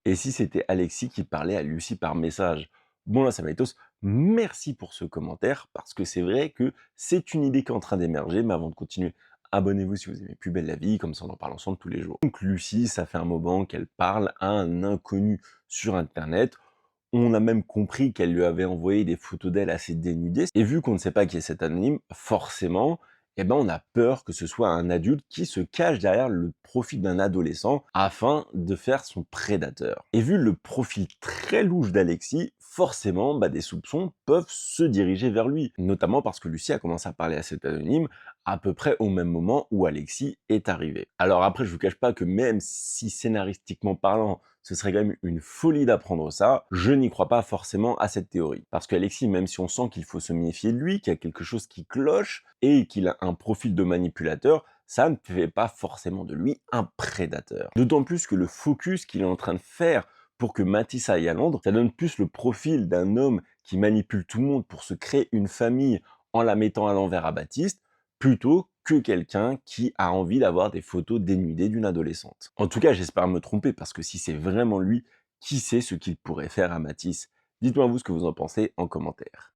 Et si c'était Alexis qui parlait à Lucie par message? Bon là, ça va être os. Merci pour ce commentaire, parce que c'est vrai que c'est une idée qui est en train d'émerger, mais avant de continuer, abonnez-vous si vous aimez Plus belle la vie, comme ça on en parle ensemble tous les jours. Donc Lucie, ça fait un moment qu'elle parle à un inconnu sur internet. On a même compris qu'elle lui avait envoyé des photos d'elle assez dénudées. Et vu qu'on ne sait pas qui est cet anonyme, forcément, eh ben on a peur que ce soit un adulte qui se cache derrière le profil d'un adolescent afin de faire son prédateur. Et vu le profil très louche d'Alexis, forcément, des soupçons peuvent se diriger vers lui. Notamment parce que Lucie a commencé à parler à cet anonyme à peu près au même moment où Alexis est arrivé. Alors après, je vous cache pas que même si scénaristiquement parlant, ce serait quand même une folie d'apprendre ça, je n'y crois pas forcément à cette théorie. Parce qu'Alexis, même si on sent qu'il faut se méfier de lui, qu'il y a quelque chose qui cloche, et qu'il a un profil de manipulateur, ça ne fait pas forcément de lui un prédateur. D'autant plus que le focus qu'il est en train de faire pour que Matisse aille à Londres, ça donne plus le profil d'un homme qui manipule tout le monde pour se créer une famille en la mettant à l'envers à Baptiste, plutôt que quelqu'un qui a envie d'avoir des photos dénudées d'une adolescente. En tout cas, j'espère me tromper, parce que si c'est vraiment lui, qui sait ce qu'il pourrait faire à Matisse? Dites-moi vous ce que vous en pensez en commentaire.